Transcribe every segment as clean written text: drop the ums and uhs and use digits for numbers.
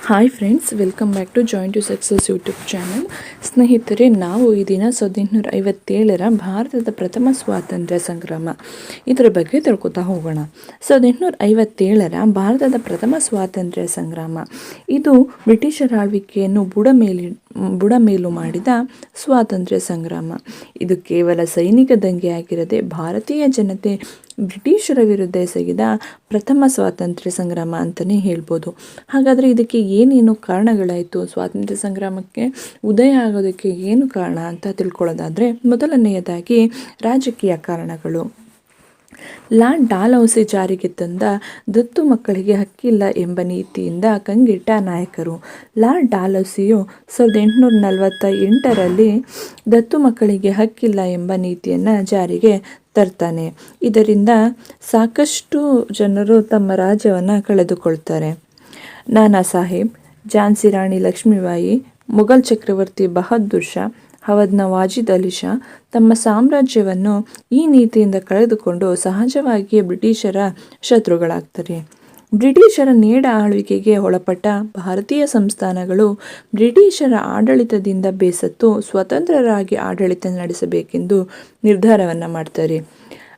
Hi friends, welcome back to joint to success YouTube channel. ಸ್ನೇಹಿತರೆ, ನಾವು ಈ ದಿನ 1857ರ ಭಾರತದ ಪ್ರಥಮ ಸ್ವಾತಂತ್ರ್ಯ ಸಂಗ್ರಾಮ ಇದರ ಬಗ್ಗೆ ತಿಳ್ಕೊತಾ ಹೋಗೋಣ. 1857ರ ಭಾರತದ ಪ್ರಥಮ ಸ್ವಾತಂತ್ರ್ಯ ಸಂಗ್ರಾಮ ಇದು ಬ್ರಿಟಿಷರ ಆಳ್ವಿಕೆಯನ್ನು ಬುಡಮೇಲು ಮಾಡಿದ ಸ್ವಾತಂತ್ರ್ಯ ಸಂಗ್ರಾಮ. ಇದು ಕೇವಲ ಸೈನಿಕ ದಂಗೆಯಾಗಿರದೆ ಭಾರತೀಯ ಜನತೆ ಬ್ರಿಟಿಷರ ವಿರುದ್ಧ ಎಸಗಿದ ಪ್ರಥಮ ಸ್ವಾತಂತ್ರ್ಯ ಸಂಗ್ರಾಮ ಅಂತಲೇ ಹೇಳ್ಬೋದು. ಹಾಗಾದರೆ ಇದಕ್ಕೆ ಏನೇನು ಕಾರಣಗಳಾಯಿತು, ಸ್ವಾತಂತ್ರ್ಯ ಸಂಗ್ರಾಮಕ್ಕೆ ಉದಯ ಆಗೋದಕ್ಕೆ ಏನು ಕಾರಣ ಅಂತ ತಿಳ್ಕೊಳ್ಳೋದಾದರೆ, ಮೊದಲನೆಯದಾಗಿ ರಾಜಕೀಯ ಕಾರಣಗಳು. ಲಾರ್ಡ್ ಡಾಲ್ಹೌಸಿ ಜಾರಿಗೆ ತಂದ ದತ್ತು ಮಕ್ಕಳಿಗೆ ಹಕ್ಕಿಲ್ಲ ಎಂಬ ನೀತಿಯಿಂದ ಕಂಗೆಟ್ಟ ನಾಯಕರು. ಲಾರ್ಡ್ ಡಾಲ್ಹೌಸಿಯು 1848ರಲ್ಲಿ ದತ್ತು ಮಕ್ಕಳಿಗೆ ಹಕ್ಕಿಲ್ಲ ಎಂಬ ನೀತಿಯನ್ನು ಜಾರಿಗೆ ತರ್ತಾನೆ. ಇದರಿಂದ ಸಾಕಷ್ಟು ಜನರು ತಮ್ಮ ರಾಜ್ಯವನ್ನು ಕಳೆದುಕೊಳ್ತಾರೆ. ನಾನಾ ಸಾಹೇಬ್, ಝಾನ್ಸಿ ರಾಣಿ ಲಕ್ಷ್ಮೀಬಾಯಿ, ಮುಘಲ್ ಚಕ್ರವರ್ತಿ ಬಹದ್ದೂರ್ ಶಾ, ಅವಧ್ನ ವಾಜಿದ್ ಅಲಿ ಶಾ ತಮ್ಮ ಸಾಮ್ರಾಜ್ಯವನ್ನು ಈ ನೀತಿಯಿಂದ ಕಳೆದುಕೊಂಡು ಸಹಜವಾಗಿಯೇ ಬ್ರಿಟಿಷರ ಶತ್ರುಗಳಾಗ್ತಾರೆ. ಬ್ರಿಟಿಷರ ನೇರ ಆಳ್ವಿಕೆಗೆ ಒಳಪಟ್ಟ ಭಾರತೀಯ ಸಂಸ್ಥಾನಗಳು ಬ್ರಿಟಿಷರ ಆಡಳಿತದಿಂದ ಬೇಸತ್ತು ಸ್ವತಂತ್ರರಾಗಿ ಆಡಳಿತ ನಡೆಸಬೇಕೆಂದು ನಿರ್ಧಾರವನ್ನು ಮಾಡ್ತಾರೆ.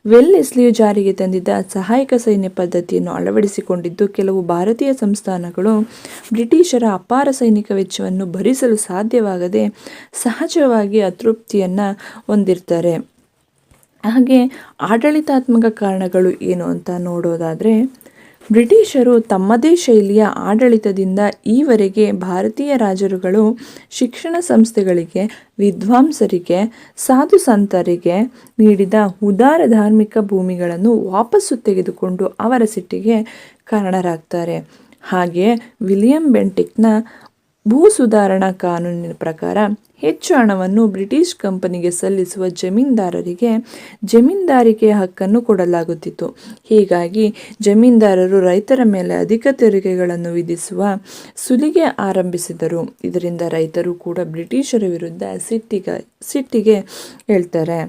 ವೆಲ್ಲೆಸ್ಲಿಯು ಜಾರಿಗೆ ತಂದಿದ್ದ ಸಹಾಯಕ ಸೈನ್ಯ ಪದ್ಧತಿಯನ್ನು ಅಳವಡಿಸಿಕೊಂಡಿದ್ದು ಕೆಲವು ಭಾರತೀಯ ಸಂಸ್ಥಾನಗಳು ಬ್ರಿಟಿಷರ ಅಪಾರ ಸೈನಿಕ ವೆಚ್ಚವನ್ನು ಭರಿಸಲು ಸಾಧ್ಯವಾಗದೆ ಸಹಜವಾಗಿ ಅತೃಪ್ತಿಯನ್ನು ಹೊಂದಿರ್ತಾರೆ. ಹಾಗೆ ಆಡಳಿತಾತ್ಮಕ ಕಾರಣಗಳು ಏನು ಅಂತ ನೋಡೋದಾದರೆ, ಬ್ರಿಟಿಷರು ತಮ್ಮದೇ ಶೈಲಿಯ ಆಡಳಿತದಿಂದ ಈವರೆಗೆ ಭಾರತೀಯ ರಾಜರುಗಳು ಶಿಕ್ಷಣ ಸಂಸ್ಥೆಗಳಿಗೆ, ವಿದ್ವಾಂಸರಿಗೆ, ಸಾಧು ಸಂತರಿಗೆ ನೀಡಿದ ಉದಾರ ಧಾರ್ಮಿಕ ಭೂಮಿಗಳನ್ನು ವಾಪಸ್ಸು ತೆಗೆದುಕೊಂಡು ಅವರ ಸಿಟ್ಟಿಗೆ ಕಾರಣರಾಗ್ತಾರೆ. ಹಾಗೆ ವಿಲಿಯಂ ಬೆಂಟಿಕ್ನ ಭೂ ಸುಧಾರಣಾ ಕಾನೂನಿನ ಪ್ರಕಾರ ಹೆಚ್ಚು ಹಣವನ್ನು ಬ್ರಿಟಿಷ್ ಕಂಪನಿಗೆ ಸಲ್ಲಿಸುವ ಜಮೀನ್ದಾರರಿಗೆ ಜಮೀನ್ದಾರಿಕೆಯ ಹಕ್ಕನ್ನು ಕೊಡಲಾಗುತ್ತಿತ್ತು. ಹೀಗಾಗಿ ಜಮೀನ್ದಾರರು ರೈತರ ಮೇಲೆ ಅಧಿಕ ತೆರಿಗೆಗಳನ್ನು ವಿಧಿಸುವ ಸುಲಿಗೆ ಆರಂಭಿಸಿದರು. ಇದರಿಂದ ರೈತರು ಕೂಡ ಬ್ರಿಟಿಷರ ವಿರುದ್ಧ ಸಿಟ್ಟಿಗೆ ಹೇಳ್ತಾರೆ.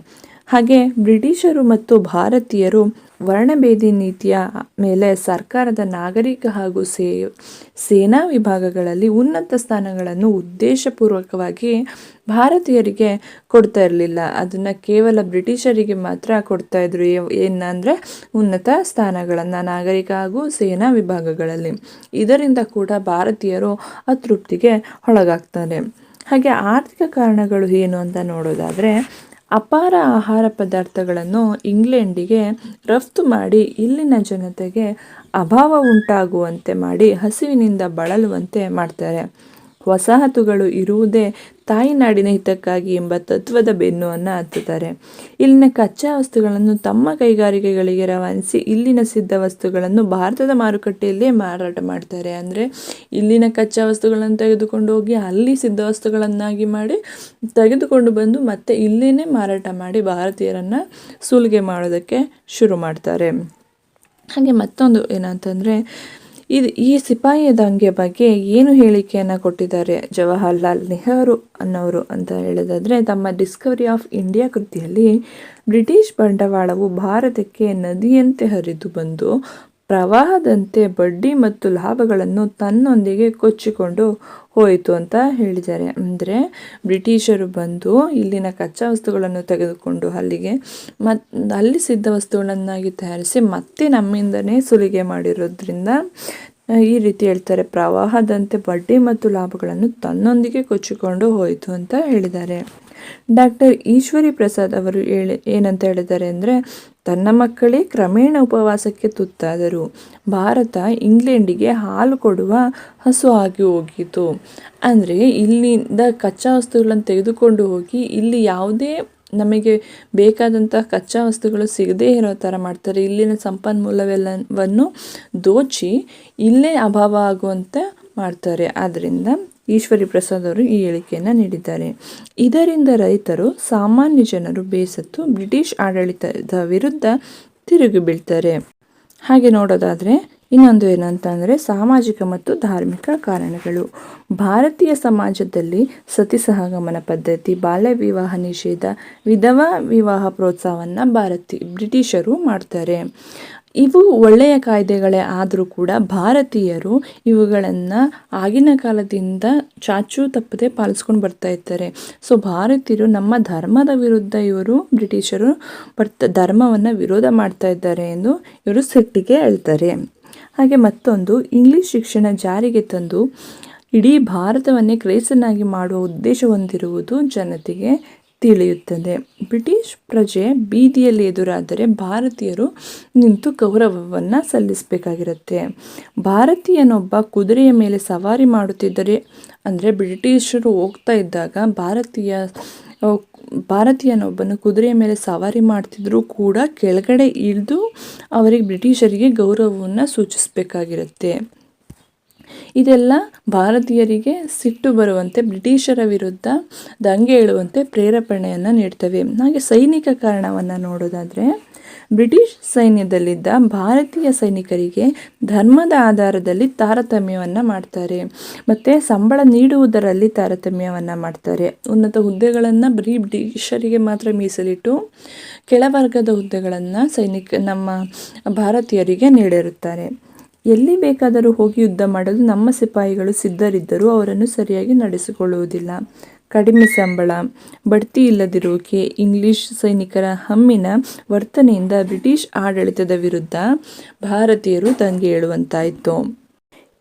ಹಾಗೆ ಬ್ರಿಟಿಷರು ಮತ್ತು ಭಾರತೀಯರು ವರ್ಣಭೇದಿ ನೀತಿಯ ಮೇಲೆ ಸರ್ಕಾರದ ನಾಗರಿಕ ಹಾಗೂ ಸೇನಾ ವಿಭಾಗಗಳಲ್ಲಿ ಉನ್ನತ ಸ್ಥಾನಗಳನ್ನು ಉದ್ದೇಶಪೂರ್ವಕವಾಗಿ ಭಾರತೀಯರಿಗೆ ಕೊಡ್ತಾ ಇರಲಿಲ್ಲ. ಅದನ್ನು ಕೇವಲ ಬ್ರಿಟಿಷರಿಗೆ ಮಾತ್ರ ಕೊಡ್ತಾ ಇದ್ರು. ಏನಂದರೆ ಉನ್ನತ ಸ್ಥಾನಗಳನ್ನು ನಾಗರಿಕ ಹಾಗೂ ಸೇನಾ ವಿಭಾಗಗಳಲ್ಲಿ. ಇದರಿಂದ ಕೂಡ ಭಾರತೀಯರು ಅತೃಪ್ತಿಗೆ ಒಳಗಾಗ್ತಾರೆ. ಹಾಗೆ ಆರ್ಥಿಕ ಕಾರಣಗಳು ಏನು ಅಂತ ನೋಡೋದಾದರೆ, ಅಪಾರ ಆಹಾರ ಪದಾರ್ಥಗಳನ್ನು ಇಂಗ್ಲೆಂಡಿಗೆ ರಫ್ತು ಮಾಡಿ ಇಲ್ಲಿನ ಜನತೆಗೆ ಅಭಾವ ಉಂಟಾಗುವಂತೆ ಮಾಡಿ ಹಸಿವಿನಿಂದ ಬಳಲುವಂತೆ ಮಾಡ್ತಾರೆ. ವಸಾಹತುಗಳು ಇರುವುದೇ ತಾಯಿನಾಡಿನ ಹಿತಕ್ಕಾಗಿ ಎಂಬ ತತ್ವದ ಬೆನ್ನುವನ್ನು ಹತ್ತುತ್ತಾರೆ. ಇಲ್ಲಿನ ಕಚ್ಚಾ ವಸ್ತುಗಳನ್ನು ತಮ್ಮ ಕೈಗಾರಿಕೆಗಳಿಗೆ ರವಾನಿಸಿ ಇಲ್ಲಿನ ಸಿದ್ಧ ವಸ್ತುಗಳನ್ನು ಭಾರತದ ಮಾರುಕಟ್ಟೆಯಲ್ಲೇ ಮಾರಾಟ ಮಾಡ್ತಾರೆ. ಅಂದರೆ ಇಲ್ಲಿನ ಕಚ್ಚಾ ವಸ್ತುಗಳನ್ನು ತೆಗೆದುಕೊಂಡು ಹೋಗಿ ಅಲ್ಲಿ ಸಿದ್ಧ ವಸ್ತುಗಳನ್ನಾಗಿ ಮಾಡಿ ತೆಗೆದುಕೊಂಡು ಬಂದು ಮತ್ತೆ ಇಲ್ಲೇನೆ ಮಾರಾಟ ಮಾಡಿ ಭಾರತೀಯರನ್ನು ಸುಲಿಗೆ ಶುರು ಮಾಡ್ತಾರೆ. ಹಾಗೆ ಮತ್ತೊಂದು ಏನಂತಂದರೆ, ಈ ಸಿಪಾಯಿ ದಂಗೆ ಬಗ್ಗೆ ಏನು ಹೇಳಿಕೆಯನ್ನು ಕೊಟ್ಟಿದ್ದಾರೆ ಜವಾಹರ್ಲಾಲ್ ನೆಹರು ಅನ್ನೋರು ಅಂತ ಹೇಳೋದಾದರೆ, ತಮ್ಮ ಡಿಸ್ಕವರಿ ಆಫ್ ಇಂಡಿಯಾ ಕೃತಿಯಲ್ಲಿ ಬ್ರಿಟಿಷ್ ಬಂಡವಾಳವು ಭಾರತಕ್ಕೆ ನದಿಯಂತೆ ಹರಿದು ಬಂದು ಪ್ರವಾಹದಂತೆ ಬಡ್ಡಿ ಮತ್ತು ಲಾಭಗಳನ್ನು ತನ್ನೊಂದಿಗೆ ಕೊಚ್ಚಿಕೊಂಡು ಹೋಯಿತು ಅಂತ ಹೇಳಿದ್ದಾರೆ. ಅಂದರೆ ಬ್ರಿಟಿಷರು ಬಂದು ಇಲ್ಲಿನ ಕಚ್ಚಾ ವಸ್ತುಗಳನ್ನು ತೆಗೆದುಕೊಂಡು ಅಲ್ಲಿ ಸಿದ್ಧ ವಸ್ತುಗಳನ್ನಾಗಿ ತಯಾರಿಸಿ ಮತ್ತೆ ನಮ್ಮಿಂದನೇ ಸುಲಿಗೆ ಮಾಡಿರೋದ್ರಿಂದ ಈ ರೀತಿ ಹೇಳ್ತಾರೆ, ಪ್ರವಾಹದಂತೆ ಬಡ್ಡಿ ಮತ್ತು ಲಾಭಗಳನ್ನು ತನ್ನೊಂದಿಗೆ ಕೊಚ್ಚಿಕೊಂಡು ಹೋಯಿತು ಅಂತ ಹೇಳಿದ್ದಾರೆ. ಡಾಕ್ಟರ್ ಈಶ್ವರಿ ಪ್ರಸಾದ್ ಅವರು ಏನಂತ ಹೇಳಿದ್ದಾರೆ ಅಂದರೆ, ತನ್ನ ಮಕ್ಕಳೇ ಕ್ರಮೇಣ ಉಪವಾಸಕ್ಕೆ ತುತ್ತಾದರು. ಭಾರತ ಇಂಗ್ಲೆಂಡಿಗೆ ಹಾಲು ಕೊಡುವ ಹಸು ಆಗಿ ಹೋಗಿತು. ಅಂದರೆ ಇಲ್ಲಿಂದ ಕಚ್ಚಾ ವಸ್ತುಗಳನ್ನು ತೆಗೆದುಕೊಂಡು ಹೋಗಿ ಇಲ್ಲಿ ಯಾವುದೇ ನಮಗೆ ಬೇಕಾದಂಥ ಕಚ್ಚಾ ವಸ್ತುಗಳು ಸಿಗದೇ ಇರೋ ಥರ ಮಾಡ್ತಾರೆ. ಇಲ್ಲಿನ ಸಂಪನ್ಮೂಲವೆಲ್ಲವನ್ನು ದೋಚಿ ಇಲ್ಲೇ ಅಭಾವ ಆಗುವಂತೆ ಮಾಡ್ತಾರೆ. ಆದ್ದರಿಂದ ಈಶ್ವರಿ ಪ್ರಸಾದ್ ಅವರು ಈ ಹೇಳಿಕೆಯನ್ನು ನೀಡಿದ್ದಾರೆ. ಇದರಿಂದ ರೈತರು, ಸಾಮಾನ್ಯ ಜನರು ಬೇಸತ್ತು ಬ್ರಿಟಿಷ್ ಆಡಳಿತದ ವಿರುದ್ಧ ತಿರುಗಿ ಬೀಳ್ತಾರೆ. ಹಾಗೆ ನೋಡೋದಾದರೆ ಇನ್ನೊಂದು ಏನಂತಂದರೆ, ಸಾಮಾಜಿಕ ಮತ್ತು ಧಾರ್ಮಿಕ ಕಾರಣಗಳು. ಭಾರತೀಯ ಸಮಾಜದಲ್ಲಿ ಸತಿ ಸಹಗಮನ ಪದ್ಧತಿ, ಬಾಲ್ಯ ವಿವಾಹ ನಿಷೇಧ, ವಿಧವಾ ವಿವಾಹ ಪ್ರೋತ್ಸಾಹವನ್ನು ಬ್ರಿಟಿಷರು ಮಾಡ್ತಾರೆ. ಇವು ಒಳ್ಳೆಯ ಕಾಯ್ದೆಗಳೇ ಆದರೂ ಕೂಡ ಭಾರತೀಯರು ಇವುಗಳನ್ನು ಆಗಿನ ಕಾಲದಿಂದ ಚಾಚೂ ತಪ್ಪದೆ ಪಾಲಿಸ್ಕೊಂಡು ಬರ್ತಾ ಇದ್ದಾರೆ. ಸೊ ಭಾರತೀಯರು ನಮ್ಮ ಧರ್ಮದ ವಿರುದ್ಧ ಇವರು ಬ್ರಿಟಿಷರು ಧರ್ಮವನ್ನು ವಿರೋಧ ಮಾಡ್ತಾ ಇದ್ದಾರೆ ಎಂದು ಇವರು ಸಿಟ್ಟಿಗೆ ಹೇಳ್ತಾರೆ. ಹಾಗೆ ಮತ್ತೊಂದು, ಇಂಗ್ಲಿಷ್ ಶಿಕ್ಷಣ ಜಾರಿಗೆ ತಂದು ಇಡೀ ಭಾರತವನ್ನೇ ಕ್ರೈಸ್ತನಾಗಿ ಮಾಡುವ ಉದ್ದೇಶ ಹೊಂದಿರುವುದು ಜನತೆಗೆ ತಿಳಿಯುತ್ತದೆ. ಬ್ರಿಟಿಷ್ ಪ್ರಜೆ ಬೀದಿಯಲ್ಲಿ ಎದುರಾದರೆ ಭಾರತೀಯರು ನಿಂತು ಗೌರವವನ್ನು ಸಲ್ಲಿಸಬೇಕಾಗಿರುತ್ತೆ. ಭಾರತೀಯನೊಬ್ಬ ಕುದುರೆಯ ಮೇಲೆ ಸವಾರಿ ಮಾಡುತ್ತಿದ್ದರೆ, ಅಂದರೆ ಬ್ರಿಟಿಷರು ಹೋಗ್ತಾ ಇದ್ದಾಗ ಭಾರತೀಯನೊಬ್ಬನು ಕುದುರೆಯ ಮೇಲೆ ಸವಾರಿ ಮಾಡ್ತಿದ್ರೂ ಕೂಡ ಕೆಳಗಡೆ ಇಳಿದು ಅವರಿಗೆ ಬ್ರಿಟಿಷರಿಗೆ ಗೌರವವನ್ನು ಸೂಚಿಸಬೇಕಾಗಿರುತ್ತೆ. ಇದೆಲ್ಲ ಭಾರತೀಯರಿಗೆ ಸಿಟ್ಟು ಬರುವಂತೆ, ಬ್ರಿಟಿಷರ ವಿರುದ್ಧ ದಂಗೆ ಏಳುವಂತೆ ಪ್ರೇರೇಪಣೆಯನ್ನು ನೀಡ್ತವೆ. ಹಾಗೆ ಸೈನಿಕ ಕಾರಣವನ್ನು ನೋಡೋದಾದರೆ, ಬ್ರಿಟಿಷ್ ಸೈನ್ಯದಲ್ಲಿದ್ದ ಭಾರತೀಯ ಸೈನಿಕರಿಗೆ ಧರ್ಮದ ಆಧಾರದಲ್ಲಿ ತಾರತಮ್ಯವನ್ನು ಮಾಡ್ತಾರೆ ಮತ್ತು ಸಂಬಳ ನೀಡುವುದರಲ್ಲಿ ತಾರತಮ್ಯವನ್ನು ಮಾಡ್ತಾರೆ. ಉನ್ನತ ಹುದ್ದೆಗಳನ್ನು ಬರೀ ಬ್ರಿಟಿಷರಿಗೆ ಮಾತ್ರ ಮೀಸಲಿಟ್ಟು ಕೆಳವರ್ಗದ ಹುದ್ದೆಗಳನ್ನು ನಮ್ಮ ಭಾರತೀಯರಿಗೆ ನೀಡಿರುತ್ತಾರೆ. ಎಲ್ಲಿ ಬೇಕಾದರೂ ಹೋಗಿ ಯುದ್ಧ ಮಾಡಲು ನಮ್ಮ ಸಿಪಾಯಿಗಳು ಸಿದ್ಧರಿದ್ದರೂ ಅವರನ್ನು ಸರಿಯಾಗಿ ನಡೆಸಿಕೊಳ್ಳುವುದಿಲ್ಲ. ಕಡಿಮೆ ಸಂಬಳ, ಬಡ್ತಿ ಇಲ್ಲದಿರುವಿಕೆ, ಇಂಗ್ಲಿಷ್ ಸೈನಿಕರ ಹಮ್ಮಿನ ವರ್ತನೆಯಿಂದ ಬ್ರಿಟಿಷ್ ಆಡಳಿತದ ವಿರುದ್ಧ ಭಾರತೀಯರು ದಂಗೆ ಏಳುವಂತಾಯಿತು.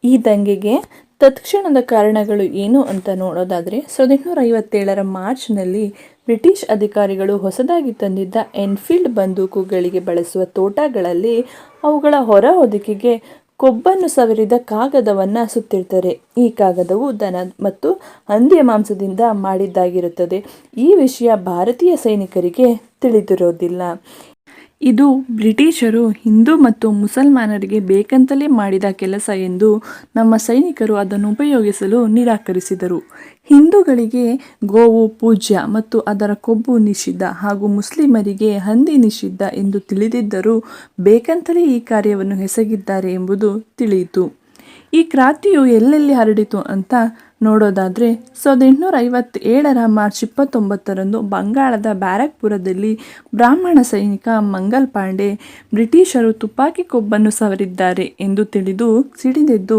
ಈ ದಂಗೆಗೆ ತತ್ಕ್ಷಣದ ಕಾರಣಗಳು ಏನು ಅಂತ ನೋಡೋದಾದರೆ, 1857 ಮಾರ್ಚ್ನಲ್ಲಿ ಬ್ರಿಟಿಷ್ ಅಧಿಕಾರಿಗಳು ಹೊಸದಾಗಿ ತಂದಿದ್ದ ಎನ್ಫೀಲ್ಡ್ ಬಂದೂಕುಗಳಿಗೆ ಬಳಸುವ ತೋಟಗಳಲ್ಲಿ ಅವುಗಳ ಹೊರ ಹೊದಿಕೆಗೆ ಕೊಬ್ಬನ್ನು ಸವರಿದ ಕಾಗದವನ್ನು ಸುತ್ತಿರ್ತಾರೆ. ಈ ಕಾಗದವು ದನ ಮತ್ತು ಹಂದಿಯ ಮಾಂಸದಿಂದ ಮಾಡಿದ್ದಾಗಿರುತ್ತದೆ. ಈ ವಿಷಯ ಭಾರತೀಯ ಸೈನಿಕರಿಗೆ ತಿಳಿದಿರೋದಿಲ್ಲ. ಇದು ಬ್ರಿಟಿಷರು ಹಿಂದೂ ಮತ್ತು ಮುಸಲ್ಮಾನರಿಗೆ ಬೇಕಂತಲೇ ಮಾಡಿದ ಕೆಲಸ ಎಂದು ನಮ್ಮ ಸೈನಿಕರು ಅದನ್ನು ಉಪಯೋಗಿಸಲು ನಿರಾಕರಿಸಿದರು. ಹಿಂದೂಗಳಿಗೆ ಗೋವು ಪೂಜ್ಯ ಮತ್ತು ಅದರ ಕೊಬ್ಬು ನಿಷಿದ್ಧ ಹಾಗೂ ಮುಸ್ಲಿಮರಿಗೆ ಹಂದಿ ನಿಷಿದ್ಧ ಎಂದು ತಿಳಿದಿದ್ದರೂ ಬೇಕಂತಲೇ ಈ ಕಾರ್ಯವನ್ನು ಎಸಗಿದ್ದಾರೆ ಎಂಬುದು ತಿಳಿಯಿತು. ಈ ಕ್ರಾಂತಿಯು ಎಲ್ಲೆಲ್ಲಿ ಹರಡಿತು ಅಂತ ನೋಡೋದಾದರೆ, 1857 ಮಾರ್ಚ್ 29ರಂದು ಬಂಗಾಳದ ಬ್ಯಾರಕ್ಪುರದಲ್ಲಿ ಬ್ರಾಹ್ಮಣ ಸೈನಿಕ ಮಂಗಲ್ ಪಾಂಡೆ ಬ್ರಿಟಿಷರು ತುಪಾಕಿ ಕೊಬ್ಬನ್ನು ಸವರಿದ್ದಾರೆ ಎಂದು ಸಿಡಿದೆದ್ದು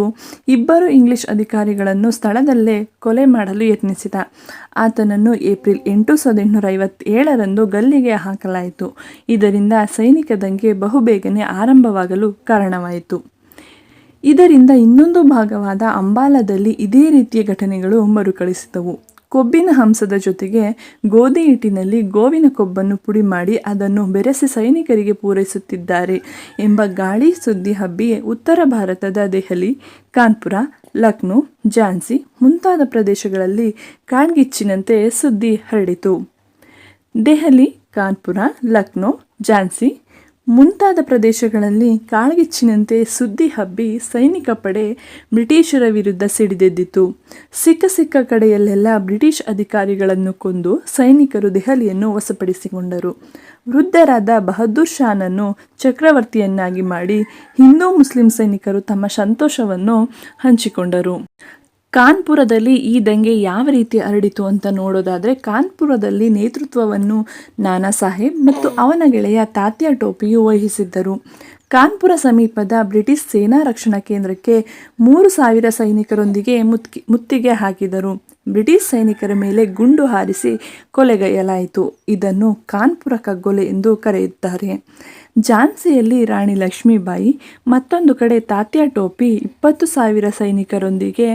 ಇಬ್ಬರು ಇಂಗ್ಲಿಷ್ ಅಧಿಕಾರಿಗಳನ್ನು ಸ್ಥಳದಲ್ಲೇ ಕೊಲೆ ಮಾಡಲು ಯತ್ನಿಸಿದ. ಆತನನ್ನು ಏಪ್ರಿಲ್ 8, 1857ರಂದು ಗಲ್ಲಿಗೆ ಹಾಕಲಾಯಿತು. ಇದರಿಂದ ಸೈನಿಕ ದಂಗೆ ಬಹುಬೇಗನೆ ಆರಂಭವಾಗಲು ಕಾರಣವಾಯಿತು. ಇದರಿಂದ ಇನ್ನೊಂದು ಭಾಗವಾದ ಅಂಬಾಲದಲ್ಲಿ ಇದೇ ರೀತಿಯ ಘಟನೆಗಳು ಮರುಕಳಿಸಿದವು. ಕೊಬ್ಬಿನ ಹಂಸದ ಜೊತೆಗೆ ಗೋಧಿ ಹಿಟ್ಟಿನಲ್ಲಿ ಗೋವಿನ ಕೊಬ್ಬನ್ನು ಪುಡಿ ಮಾಡಿ ಅದನ್ನು ಬೆರೆಸಿ ಸೈನಿಕರಿಗೆ ಪೂರೈಸುತ್ತಿದ್ದಾರೆ ಎಂಬ ಗಾಳಿ ಸುದ್ದಿ ಹಬ್ಬಿ ಉತ್ತರ ಭಾರತದ ದೆಹಲಿ, ಕಾನ್ಪುರ, ಲಕ್ನೋ, ಝಾನ್ಸಿ ಮುಂತಾದ ಪ್ರದೇಶಗಳಲ್ಲಿ ಕಾಡ್ಗಿಚ್ಚಿನಂತೆ ಸುದ್ದಿ ಹರಡಿತು. ದೆಹಲಿ, ಕಾನ್ಪುರ, ಲಕ್ನೋ, ಝಾನ್ಸಿ ಮುಂತಾದ ಪ್ರದೇಶಗಳಲ್ಲಿ ಕಾಳ್ಗಿಚ್ಚಿನಂತೆ ಸುದ್ದಿ ಹಬ್ಬಿ ಸೈನಿಕ ಪಡೆ ಬ್ರಿಟಿಷರ ವಿರುದ್ಧ ಸಿಡಿದೆದ್ದಿತು. ಸಿಕ್ಕ ಕಡೆಯಲ್ಲೆಲ್ಲ ಬ್ರಿಟಿಷ್ ಅಧಿಕಾರಿಗಳನ್ನು ಕೊಂದು ಸೈನಿಕರು ದೆಹಲಿಯನ್ನು ವಶಪಡಿಸಿಕೊಂಡರು. ವೃದ್ಧರಾದ ಬಹದ್ದೂರ್ ಶಾನನ್ನು ಚಕ್ರವರ್ತಿಯನ್ನಾಗಿ ಮಾಡಿ ಹಿಂದೂ ಮುಸ್ಲಿಂ ಸೈನಿಕರು ತಮ್ಮ ಸಂತೋಷವನ್ನು ಹಂಚಿಕೊಂಡರು. ಕಾನ್ಪುರದಲ್ಲಿ ಈ ದಂಗೆ ಯಾವ ರೀತಿ ಹರಡಿತು ಅಂತ ನೋಡೋದಾದರೆ, ಕಾನ್ಪುರದಲ್ಲಿ ನೇತೃತ್ವವನ್ನು ನಾನಾ ಸಾಹೇಬ್ ಮತ್ತು ಅವನ ಗೆಳೆಯ ತಾತ್ಯಾ ಟೋಪಿಯು ವಹಿಸಿದ್ದರು. ಕಾನ್ಪುರ ಸಮೀಪದ ಬ್ರಿಟಿಷ್ ಸೇನಾ ರಕ್ಷಣಾ ಕೇಂದ್ರಕ್ಕೆ 3,000 ಸೈನಿಕರೊಂದಿಗೆ ಮುತ್ತಿಗೆ ಹಾಕಿದರು. ಬ್ರಿಟಿಷ್ ಸೈನಿಕರ ಮೇಲೆ ಗುಂಡು ಹಾರಿಸಿ ಕೊಲೆಗೈಯಲಾಯಿತು. ಇದನ್ನು ಕಾನ್ಪುರ ಕಗ್ಗೊಲೆ ಎಂದು ಕರೆಯುತ್ತಾರೆ. ಝಾನ್ಸಿಯಲ್ಲಿ ರಾಣಿ ಲಕ್ಷ್ಮೀಬಾಯಿ, ಮತ್ತೊಂದು ಕಡೆ ತಾತ್ಯಾ ಟೋಪಿ 20,000 ಸೈನಿಕರೊಂದಿಗೆ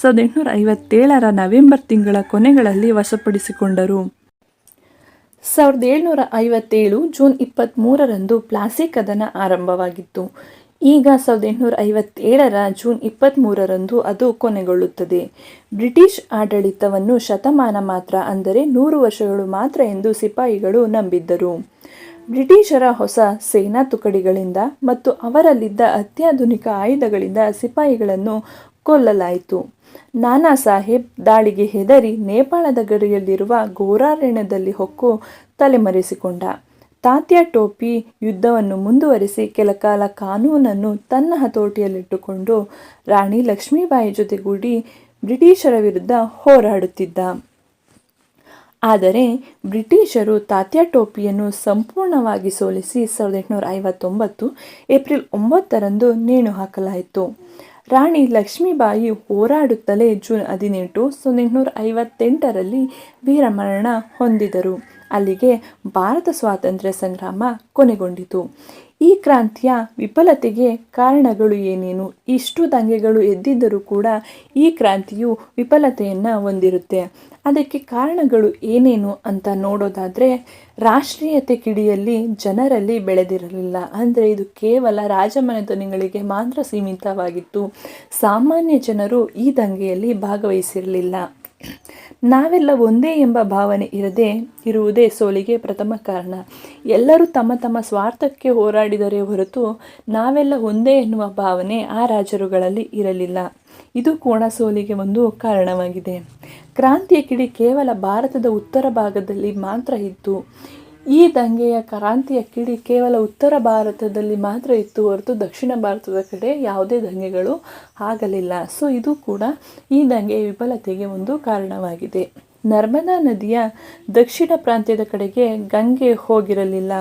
1857 ನವೆಂಬರ್ ತಿಂಗಳ ಕೊನೆಗಳಲ್ಲಿ ವಶಪಡಿಸಿಕೊಂಡರು. 1757 ಜೂನ್ 23ರಂದು ಪ್ಲಾಸಿ ಕದನ ಆರಂಭವಾಗಿತ್ತು. ಈಗ 1857 ಜೂನ್ 23ರಂದು ಅದು ಕೊನೆಗೊಳ್ಳುತ್ತದೆ. ಬ್ರಿಟಿಷ್ ಆಡಳಿತವನ್ನು ಶತಮಾನ ಮಾತ್ರ, ಅಂದರೆ 100 ವರ್ಷಗಳು ಮಾತ್ರ ಎಂದು ಸಿಪಾಯಿಗಳು ನಂಬಿದ್ದರು. ಬ್ರಿಟಿಷರ ಹೊಸ ಸೇನಾ ತುಕಡಿಗಳಿಂದ ಮತ್ತು ಅವರಲ್ಲಿದ್ದ ಅತ್ಯಾಧುನಿಕ ಆಯುಧಗಳಿಂದ ಸಿಪಾಯಿಗಳನ್ನು ಕೊಲ್ಲಲಾಯಿತು. ನಾನಾ ಸಾಹೇಬ್ ದಾಳಿಗೆ ಹೆದರಿ ನೇಪಾಳದ ಗಡಿಯಲ್ಲಿರುವ ಗೋರಾರಣ್ಯದಲ್ಲಿ ಹೊಕ್ಕು ತಲೆಮರೆಸಿಕೊಂಡ. ತಾತ್ಯಾ ಟೋಪಿ ಯುದ್ಧವನ್ನು ಮುಂದುವರಿಸಿ ಕೆಲಕಾಲ ಕಾನೂನನ್ನು ತನ್ನ ಹತೋಟಿಯಲ್ಲಿಟ್ಟುಕೊಂಡು ರಾಣಿ ಲಕ್ಷ್ಮೀಬಾಯಿ ಜೊತೆಗೂಡಿ ಬ್ರಿಟಿಷರ ವಿರುದ್ಧ ಹೋರಾಡುತ್ತಿದ್ದ. ಆದರೆ ಬ್ರಿಟಿಷರು ತಾತ್ಯಾ ಟೋಪಿಯನ್ನು ಸಂಪೂರ್ಣವಾಗಿ ಸೋಲಿಸಿ 1859 ಏಪ್ರಿಲ್ 9ರಂದು ನೇಣು ಹಾಕಲಾಯಿತು. ರಾಣಿ ಲಕ್ಷ್ಮೀಬಾಯಿ ಹೋರಾಡುತ್ತಲೇ ಜೂನ್ 18, 1858ರಲ್ಲಿ ವೀರಮರಣ ಹೊಂದಿದರು. ಅಲ್ಲಿಗೆ ಭಾರತ ಸ್ವಾತಂತ್ರ್ಯ ಸಂಗ್ರಾಮ ಕೊನೆಗೊಂಡಿತು. ಈ ಕ್ರಾಂತಿಯ ವಿಫಲತೆಗೆ ಕಾರಣಗಳು ಏನೇನು? ಇಷ್ಟು ದಂಗೆಗಳು ಎದ್ದಿದ್ದರೂ ಕೂಡ ಈ ಕ್ರಾಂತಿಯು ವಿಫಲತೆಯನ್ನು ಹೊಂದಿರುತ್ತೆ. ಅದಕ್ಕೆ ಕಾರಣಗಳು ಏನೇನು ಅಂತ ನೋಡೋದಾದರೆ, ರಾಷ್ಟ್ರೀಯತೆ ಕಿಡಿಯಲ್ಲಿ ಜನರಲ್ಲಿ ಬೆಳೆದಿರಲಿಲ್ಲ. ಅಂದರೆ ಇದು ಕೇವಲ ರಾಜಮನೆತನಗಳಿಗೆ ಮಾತ್ರ ಸೀಮಿತವಾಗಿತ್ತು. ಸಾಮಾನ್ಯ ಜನರು ಈ ದಂಗೆಯಲ್ಲಿ ಭಾಗವಹಿಸಿರಲಿಲ್ಲ. ನಾವೆಲ್ಲ ಒಂದೇ ಎಂಬ ಭಾವನೆ ಇರುವುದೇ ಸೋಲಿಗೆ ಪ್ರಥಮ ಕಾರಣ. ಎಲ್ಲರೂ ತಮ್ಮ ತಮ್ಮ ಸ್ವಾರ್ಥಕ್ಕೆ ಹೋರಾಡಿದರೆ ಹೊರತು ನಾವೆಲ್ಲ ಒಂದೇ ಎನ್ನುವ ಭಾವನೆ ಆ ರಾಜರುಗಳಲ್ಲಿ ಇರಲಿಲ್ಲ. ಇದು ಕೂಡ ಸೋಲಿಗೆ ಒಂದು ಕಾರಣವಾಗಿದೆ. ಕ್ರಾಂತಿಯ ಕಿಡಿ ಕೇವಲ ಭಾರತದ ಉತ್ತರ ಭಾಗದಲ್ಲಿ ಮಾತ್ರ ಇತ್ತು. ಈ ದಂಗೆಯ ಕ್ರಾಂತಿಯ ಕಿಡಿ ಕೇವಲ ಉತ್ತರ ಭಾರತದಲ್ಲಿ ಮಾತ್ರ ಇತ್ತು ಹೊರತು ದಕ್ಷಿಣ ಭಾರತದ ಕಡೆ ಯಾವುದೇ ದಂಗೆಗಳು ಆಗಲಿಲ್ಲ. ಸೊ ಇದು ಕೂಡ ಈ ದಂಗೆಯ ವಿಫಲತೆಗೆ ಒಂದು ಕಾರಣವಾಗಿದೆ. ನರ್ಮದಾ ನದಿಯ ದಕ್ಷಿಣ ಪ್ರಾಂತ್ಯದ ಕಡೆಗೆ ದಂಗೆ ಹೋಗಿರಲಿಲ್ಲ.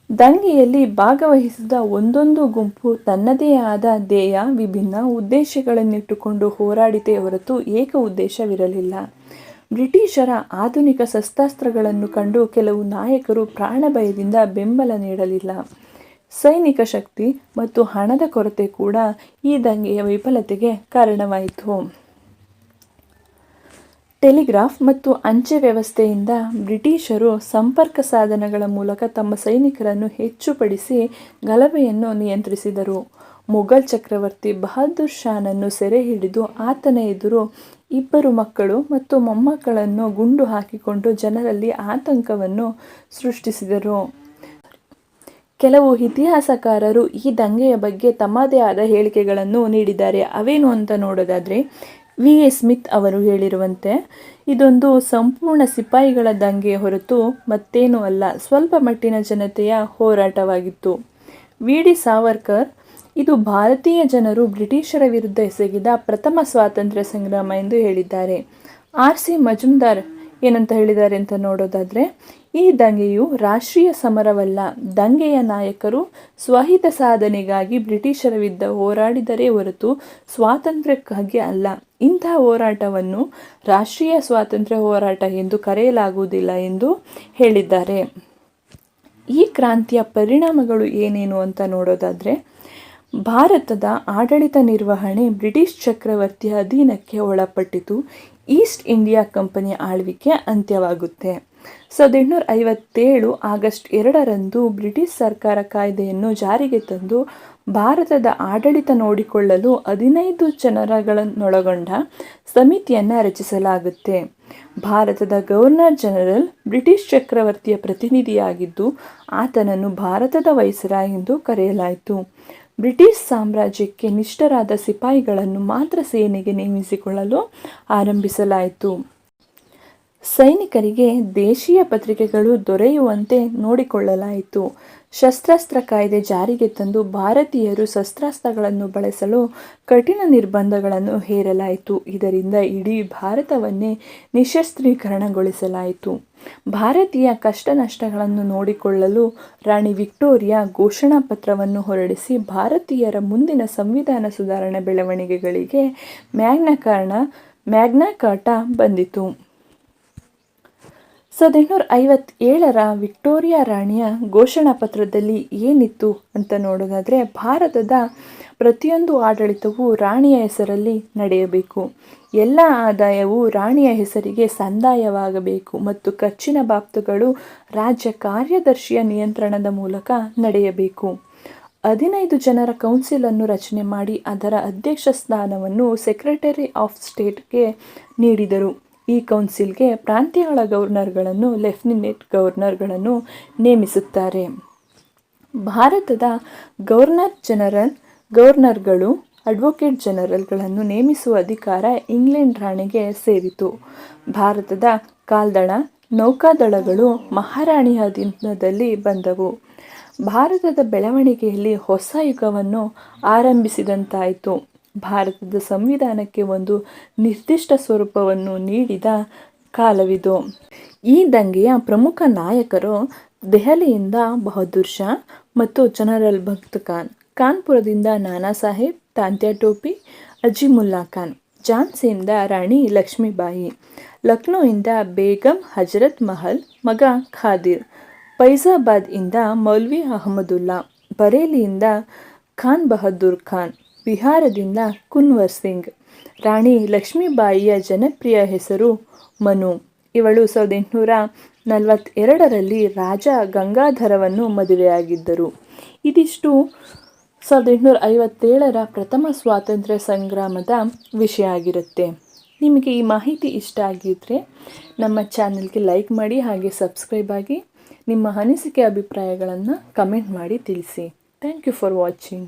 ದಂಗೆಯಲ್ಲಿ ಭಾಗವಹಿಸಿದ ಒಂದೊಂದು ಗುಂಪು ತನ್ನದೇ ಆದ ಧ್ಯೇಯ, ವಿಭಿನ್ನ ಉದ್ದೇಶಗಳನ್ನಿಟ್ಟುಕೊಂಡು ಹೋರಾಡಿತೇ ಹೊರತು ಏಕ ಉದ್ದೇಶವಿರಲಿಲ್ಲ. ಬ್ರಿಟಿಷರ ಆಧುನಿಕ ಶಸ್ತ್ರಾಸ್ತ್ರಗಳನ್ನು ಕಂಡು ಕೆಲವು ನಾಯಕರು ಪ್ರಾಣ ಭಯದಿಂದ ಬೆಂಬಲ ನೀಡಲಿಲ್ಲ. ಸೈನಿಕ ಶಕ್ತಿ ಮತ್ತು ಹಣದ ಕೊರತೆ ಕೂಡ ಈ ದಂಗೆಯ ವಿಫಲತೆಗೆ ಕಾರಣವಾಯಿತು. ಟೆಲಿಗ್ರಾಫ್ ಮತ್ತು ಅಂಚೆ ವ್ಯವಸ್ಥೆಯಿಂದ ಬ್ರಿಟಿಷರು ಸಂಪರ್ಕ ಸಾಧನಗಳ ಮೂಲಕ ತಮ್ಮ ಸೈನಿಕರನ್ನು ಹೆಚ್ಚುಪಡಿಸಿ ಗಲಭೆಯನ್ನು ನಿಯಂತ್ರಿಸಿದರು. ಮೊಘಲ್ ಚಕ್ರವರ್ತಿ ಬಹದ್ದೂರ್ ಶಾನನ್ನು ಸೆರೆ ಹಿಡಿದು ಆತನ ಎದುರು 2 ಮಕ್ಕಳು ಮತ್ತು ಮೊಮ್ಮಕ್ಕಳನ್ನು ಗುಂಡು ಹಾಕಿಕೊಂಡು ಜನರಲ್ಲಿ ಆತಂಕವನ್ನು ಸೃಷ್ಟಿಸಿದರು. ಕೆಲವು ಇತಿಹಾಸಕಾರರು ಈ ದಂಗೆಯ ಬಗ್ಗೆ ತಮ್ಮದೇ ಆದ ಹೇಳಿಕೆಗಳನ್ನು ನೀಡಿದ್ದಾರೆ. ಅವೇನು ಅಂತ ನೋಡೋದಾದರೆ, V.A. ಸ್ಮಿತ್ ಅವರು ಹೇಳಿರುವಂತೆ, ಇದೊಂದು ಸಂಪೂರ್ಣ ಸಿಪಾಯಿಗಳ ದಂಗೆ ಹೊರತು ಮತ್ತೇನೂ ಅಲ್ಲ, ಸ್ವಲ್ಪ ಮಟ್ಟಿನ ಜನತೆಯ ಹೋರಾಟವಾಗಿತ್ತು. V.D. ಸಾವರ್ಕರ್, ಇದು ಭಾರತೀಯ ಜನರು ಬ್ರಿಟಿಷರ ವಿರುದ್ಧ ಎಸಗಿದ ಪ್ರಥಮ ಸ್ವಾತಂತ್ರ್ಯ ಸಂಗ್ರಾಮ ಎಂದು ಹೇಳಿದ್ದಾರೆ. R.C. ಮಜುಮ್ದಾರ್ ಏನಂತ ಹೇಳಿದ್ದಾರೆ ಅಂತ ನೋಡೋದಾದರೆ, ಈ ದಂಗೆಯು ರಾಷ್ಟ್ರೀಯ ಸಮರವಲ್ಲ, ದಂಗೆಯ ನಾಯಕರು ಸ್ವಹಿತ ಸಾಧನೆಗಾಗಿ ಬ್ರಿಟಿಷರ ವಿರುದ್ಧ ಹೋರಾಡಿದರೇ ಹೊರತು ಸ್ವಾತಂತ್ರ್ಯಕ್ಕಾಗಿ ಅಲ್ಲ. ಇಂತಹ ಹೋರಾಟವನ್ನು ರಾಷ್ಟ್ರೀಯ ಸ್ವಾತಂತ್ರ್ಯ ಹೋರಾಟ ಎಂದು ಕರೆಯಲಾಗುವುದಿಲ್ಲ ಎಂದು ಹೇಳಿದ್ದಾರೆ. ಈ ಕ್ರಾಂತಿಯ ಪರಿಣಾಮಗಳು ಏನೇನು ಅಂತ ನೋಡೋದಾದರೆ, ಭಾರತದ ಆಡಳಿತ ನಿರ್ವಹಣೆ ಬ್ರಿಟಿಷ್ ಚಕ್ರವರ್ತಿಯ ಅಧೀನಕ್ಕೆ ಒಳಪಟ್ಟಿತು. ಈಸ್ಟ್ ಇಂಡಿಯಾ ಕಂಪನಿಯ ಆಳ್ವಿಕೆ ಅಂತ್ಯವಾಗುತ್ತೆ. 1857 ಆಗಸ್ಟ್ 2ರಂದು ಬ್ರಿಟಿಷ್ ಸರ್ಕಾರ ಕಾಯ್ದೆಯನ್ನು ಜಾರಿಗೆ ತಂದು ಭಾರತದ ಆಡಳಿತ ನೋಡಿಕೊಳ್ಳಲು 15 ಜನರನ್ನೊಳಗೊಂಡ ಸಮಿತಿಯನ್ನು ರಚಿಸಲಾಗುತ್ತೆ. ಭಾರತದ ಗವರ್ನರ್ ಜನರಲ್ ಬ್ರಿಟಿಷ್ ಚಕ್ರವರ್ತಿಯ ಪ್ರತಿನಿಧಿಯಾಗಿದ್ದು ಆತನನ್ನು ಭಾರತದ ವೈಸ್ರಾಯ್ ಎಂದು ಕರೆಯಲಾಯಿತು. ಬ್ರಿಟಿಷ್ ಸಾಮ್ರಾಜ್ಯಕ್ಕೆ ನಿಷ್ಠರಾದ ಸಿಪಾಯಿಗಳನ್ನು ಮಾತ್ರ ಸೇನೆಗೆ ನೇಮಿಸಿಕೊಳ್ಳಲು ಆರಂಭಿಸಲಾಯಿತು. ಸೈನಿಕರಿಗೆ ದೇಶೀಯ ಪತ್ರಿಕೆಗಳು ದೊರೆಯುವಂತೆ ನೋಡಿಕೊಳ್ಳಲಾಯಿತು. ಶಸ್ತ್ರಾಸ್ತ್ರ ಕಾಯ್ದೆ ಜಾರಿಗೆ ತಂದು ಭಾರತೀಯರು ಶಸ್ತ್ರಾಸ್ತ್ರಗಳನ್ನು ಬಳಸಲು ಕಠಿಣ ನಿರ್ಬಂಧಗಳನ್ನು ಹೇರಲಾಯಿತು. ಇದರಿಂದ ಇಡೀ ಭಾರತವನ್ನೇ ನಿಶಸ್ತ್ರೀಕರಣಗೊಳಿಸಲಾಯಿತು. ಭಾರತೀಯ ಕಷ್ಟ ನಷ್ಟಗಳನ್ನು ನೋಡಿಕೊಳ್ಳಲು ರಾಣಿ ವಿಕ್ಟೋರಿಯಾ ಘೋಷಣಾ ಪತ್ರವನ್ನು ಹೊರಡಿಸಿ ಭಾರತೀಯರ ಮುಂದಿನ ಸಂವಿಧಾನ ಸುಧಾರಣೆ ಬೆಳವಣಿಗೆಗಳಿಗೆ ಮ್ಯಾಗ್ನಾ ಕಾರ್ಟಾ ಬಂದಿತು. 1857ರ ವಿಕ್ಟೋರಿಯಾ ರಾಣಿಯ ಘೋಷಣಾ ಪತ್ರದಲ್ಲಿ ಏನಿತ್ತು ಅಂತ ನೋಡೋದಾದರೆ, ಭಾರತದ ಪ್ರತಿಯೊಂದು ಆಡಳಿತವು ರಾಣಿಯ ಹೆಸರಲ್ಲಿ ನಡೆಯಬೇಕು, ಎಲ್ಲ ಆದಾಯವು ರಾಣಿಯ ಹೆಸರಿಗೆ ಸಂದಾಯವಾಗಬೇಕು ಮತ್ತು ಖರ್ಚಿನ ಬಾಬ್ತುಗಳು ರಾಜ್ಯ ಕಾರ್ಯದರ್ಶಿಯ ನಿಯಂತ್ರಣದ ಮೂಲಕ ನಡೆಯಬೇಕು. 15 ಜನರ ಕೌನ್ಸಿಲನ್ನು ರಚನೆ ಮಾಡಿ ಅದರ ಅಧ್ಯಕ್ಷ ಸ್ಥಾನವನ್ನು ಸೆಕ್ರೆಟರಿ ಆಫ್ ಸ್ಟೇಟ್ಗೆ ನೀಡಿದರು. ಈ ಕೌನ್ಸಿಲ್ಗೆ ಪ್ರಾಂತ್ಯಗಳ ಗವರ್ನರ್ಗಳನ್ನು ಲೆಫ್ಟಿನೆಂಟ್ ಗವರ್ನರ್ಗಳನ್ನು ನೇಮಿಸುತ್ತಾರೆ. ಭಾರತದ ಗವರ್ನರ್ಗಳು ಅಡ್ವೊಕೇಟ್ ಜನರಲ್ಗಳನ್ನು ನೇಮಿಸುವ ಅಧಿಕಾರ ಇಂಗ್ಲೆಂಡ್ ರಾಣಿಗೆ ಸೇರಿತು. ಭಾರತದ ಕಾಲ್ದಳ ನೌಕಾದಳಗಳು ಮಹಾರಾಣಿಯ ಅಧೀನದಲ್ಲಿ ಬಂದವು. ಭಾರತದ ಬೆಳವಣಿಗೆಯಲ್ಲಿ ಹೊಸ ಯುಗವನ್ನು ಆರಂಭಿಸಿದಂತಾಯಿತು. ಭಾರತದ ಸಂವಿಧಾನಕ್ಕೆ ಒಂದು ನಿರ್ದಿಷ್ಟ ಸ್ವರೂಪವನ್ನು ನೀಡಿದ ಕಾಲವಿದು. ಈ ದಂಗೆಯ ಪ್ರಮುಖ ನಾಯಕರು ದೆಹಲಿಯಿಂದ ಬಹದ್ದೂರ್ ಶಾ ಮತ್ತು ಜನರಲ್ ಭಕ್ತ್ ಖಾನ್, ಕಾನ್ಪುರದಿಂದ ನಾನಾ ಸಾಹೇಬ್ ತಾಂತ್ಯಾ ಟೋಪಿ, ಅಜಿಮುಲ್ಲಾ ಖಾನ್, ಝಾನ್ಸಿಯಿಂದ ರಾಣಿ ಲಕ್ಷ್ಮೀಬಾಯಿ, ಲಕ್ನೋಯಿಂದ ಬೇಗಂ ಹಜರತ್ ಮಹಲ್ ಮಗ ಖಾದಿರ್, ಫೈಜಾಬಾದ್ ಇಂದ ಮೌಲ್ವಿ ಅಹಮದುಲ್ಲಾ, ಬರೇಲಿಯಿಂದ ಖಾನ್ ಬಹದ್ದೂರ್ ಖಾನ್, ಬಿಹಾರದಿಂದ ಕುನ್ವರ್ ಸಿಂಗ್. ರಾಣಿ ಲಕ್ಷ್ಮೀಬಾಯಿಯ ಜನಪ್ರಿಯ ಹೆಸರು ಮನು. ಇವಳು 1842ರಲ್ಲಿ ರಾಜ ಗಂಗಾಧರವನ್ನು ಮದುವೆಯಾಗಿದ್ದರು. ಇದಿಷ್ಟು 1857ರ ಪ್ರಥಮ ಸ್ವಾತಂತ್ರ್ಯ ಸಂಗ್ರಾಮದ ವಿಷಯ ಆಗಿರುತ್ತೆ. ನಿಮಗೆ ಈ ಮಾಹಿತಿ ಇಷ್ಟ ಆಗಿದ್ದರೆ ನಮ್ಮ ಚಾನಲ್ಗೆ ಲೈಕ್ ಮಾಡಿ, ಹಾಗೆ ಸಬ್ಸ್ಕ್ರೈಬ್ ಆಗಿ. ನಿಮ್ಮ ಅನಿಸಿಕೆ ಅಭಿಪ್ರಾಯಗಳನ್ನು ಕಮೆಂಟ್ ಮಾಡಿ ತಿಳಿಸಿ. Thank you for watching.